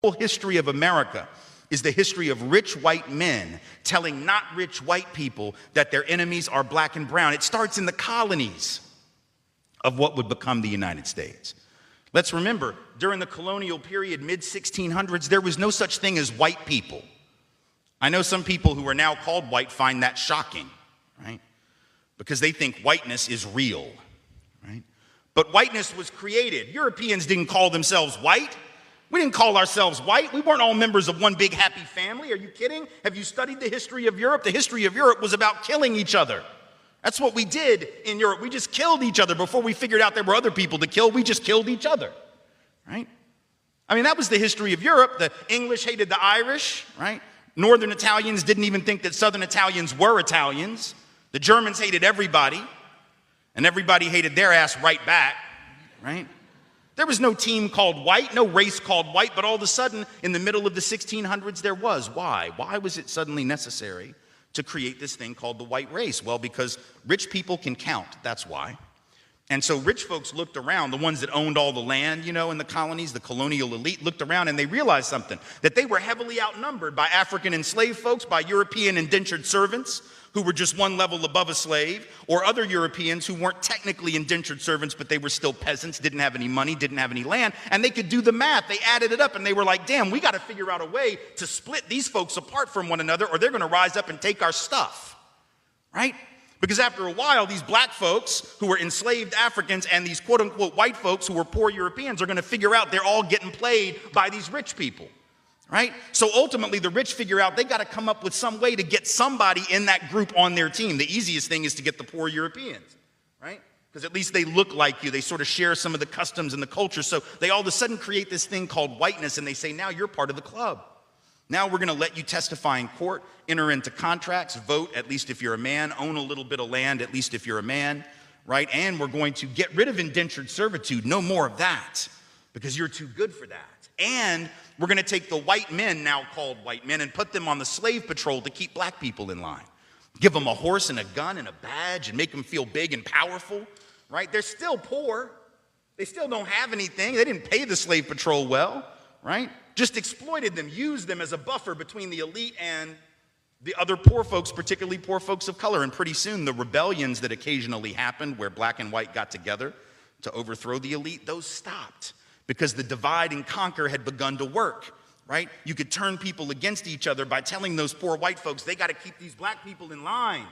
whole history of America is the history of rich white men telling not rich white people that their enemies are black and brown. It starts in the colonies of what would become the United States. Let's remember, during the colonial period, mid-1600s, there was no such thing as white people. I know some people who are now called white find that shocking, right? Because they think whiteness is real, right? But whiteness was created. Europeans didn't call themselves white. We didn't call ourselves white. We weren't all members of one big happy family. Are you kidding? Have you studied the history of Europe? The history of Europe was about killing each other. That's what we did in Europe. We just killed each other before we figured out there were other people to kill. We just killed each other, right? I mean, that was the history of Europe. The English hated the Irish, right? Northern Italians didn't even think that Southern Italians were Italians. The Germans hated everybody, and everybody hated their ass right back, right? There was no team called white, no race called white, but all of a sudden, in the middle of the 1600s, there was. Why? Why was it suddenly necessary to create this thing called the white race? Well, because rich people can count, that's why. And so rich folks looked around, the ones that owned all the land, you know, in the colonies, the colonial elite, looked around and they realized something, that they were heavily outnumbered by African enslaved folks, by European indentured servants, who were just one level above a slave, or other Europeans who weren't technically indentured servants, but they were still peasants, didn't have any money, didn't have any land, and they could do the math. They added it up, and they were like, damn, we got to figure out a way to split these folks apart from one another, or they're going to rise up and take our stuff, right? Because after a while, these black folks who were enslaved Africans and these quote-unquote white folks who were poor Europeans are going to figure out they're all getting played by these rich people. Right? So ultimately, the rich figure out they got to come up with some way to get somebody in that group on their team. The easiest thing is to get the poor Europeans, right? Because at least they look like you. They sort of share some of the customs and the culture. So they all of a sudden create this thing called whiteness, and they say, now you're part of the club. Now we're going to let you testify in court, enter into contracts, vote, at least if you're a man, own a little bit of land, at least if you're a man, right? And we're going to get rid of indentured servitude. No more of that, because you're too good for that. And we're going to take the white men, now called white men, and put them on the slave patrol to keep black people in line. Give them a horse and a gun and a badge and make them feel big and powerful, right? They're still poor. They still don't have anything. They didn't pay the slave patrol well, right? Just exploited them, used them as a buffer between the elite and the other poor folks, particularly poor folks of color. And pretty soon, the rebellions that occasionally happened where black and white got together to overthrow the elite, those stopped. Because the divide and conquer had begun to work, right? You could turn people against each other by telling those poor white folks, they got to keep these black people in line.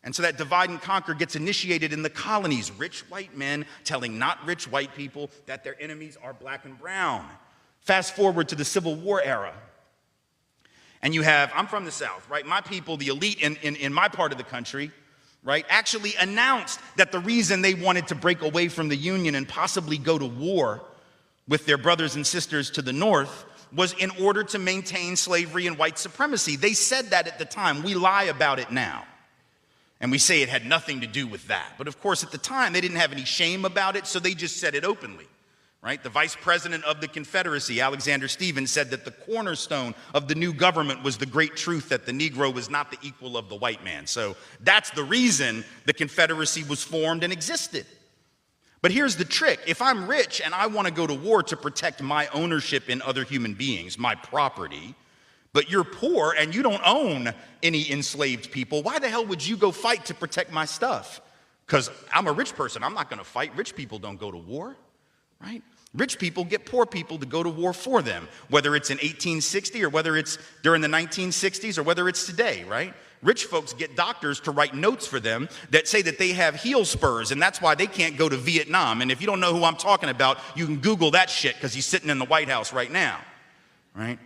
And so that divide and conquer gets initiated in the colonies. Rich white men telling not rich white people that their enemies are black and brown. Fast forward to the Civil War era. And you have, I'm from the South, right? My people, the elite in my part of the country, right, actually announced that the reason they wanted to break away from the Union and possibly go to war with their brothers and sisters to the north was in order to maintain slavery and white supremacy. They said that at the time. We lie about it now. And we say it had nothing to do with that. But of course, at the time, they didn't have any shame about it, so they just said it openly, right? The vice president of the Confederacy, Alexander Stephens, said that the cornerstone of the new government was the great truth that the Negro was not the equal of the white man. So that's the reason the Confederacy was formed and existed. But here's the trick. If I'm rich and I want to go to war to protect my ownership in other human beings, my property, but you're poor and you don't own any enslaved people, why the hell would you go fight to protect my stuff? Because I'm a rich person. I'm not going to fight. Rich people don't go to war, right? Rich people get poor people to go to war for them, whether it's in 1860 or whether it's during the 1960s or whether it's today, right? Rich folks get doctors to write notes for them that say that they have heel spurs, and that's why they can't go to Vietnam. And if you don't know who I'm talking about, you can Google that shit because he's sitting in the White House right now, right?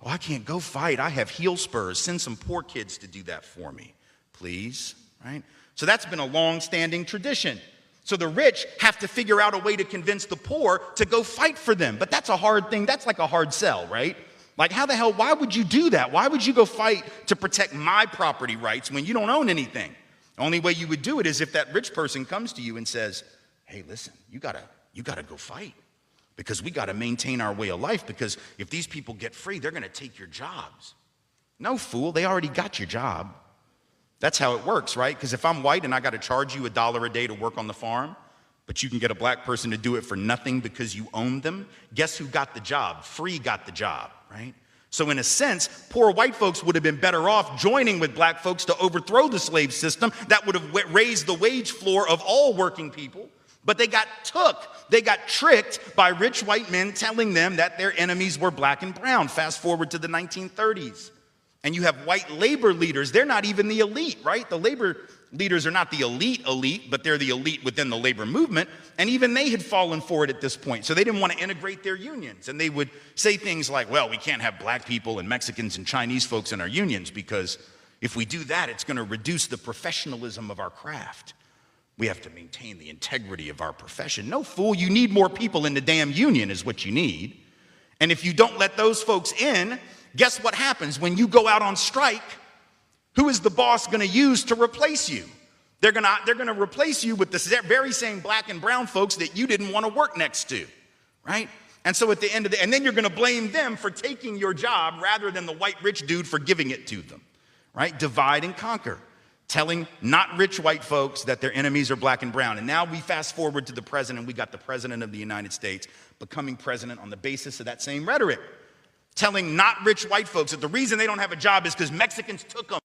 Oh, I can't go fight. I have heel spurs. Send some poor kids to do that for me, please, right? So that's been a long-standing tradition. So the rich have to figure out a way to convince the poor to go fight for them. But that's a hard thing. That's like a hard sell, right? Like, how the hell, why would you do that? Why would you go fight to protect my property rights when you don't own anything? The only way you would do it is if that rich person comes to you and says, hey, listen, you gotta go fight because we gotta maintain our way of life, because if these people get free, they're gonna take your jobs. No, fool, they already got your job. That's how it works, right? Because if I'm white and I gotta charge you $1 a day to work on the farm, but you can get a black person to do it for nothing because you own them. Guess who got the job? Free got the job, right? So in a sense, poor white folks would have been better off joining with black folks to overthrow the slave system. That would have raised the wage floor of all working people. But they got tricked by rich white men telling them that their enemies were black and brown. Fast forward to the 1930s. And you have white labor leaders. They're not even the elite, right? The labor leaders are not the elite, but they're the elite within the labor movement. And even they had fallen for it at this point. So they didn't want to integrate their unions. And they would say things like, well, we can't have black people and Mexicans and Chinese folks in our unions because if we do that, it's going to reduce the professionalism of our craft. We have to maintain the integrity of our profession. No, fool, you need more people in the damn union is what you need. And if you don't let those folks in, guess what happens when you go out on strike? Who is the boss going to use to replace you? They're going to replace you with the very same black and brown folks that you didn't want to work next to, right? And so at the end of and then you're going to blame them for taking your job rather than the white rich dude for giving it to them, right? Divide and conquer, telling not rich white folks that their enemies are black and brown. And now we fast forward to the president. We got the president of the United States becoming president on the basis of that same rhetoric, telling not rich white folks that the reason they don't have a job is because Mexicans took them.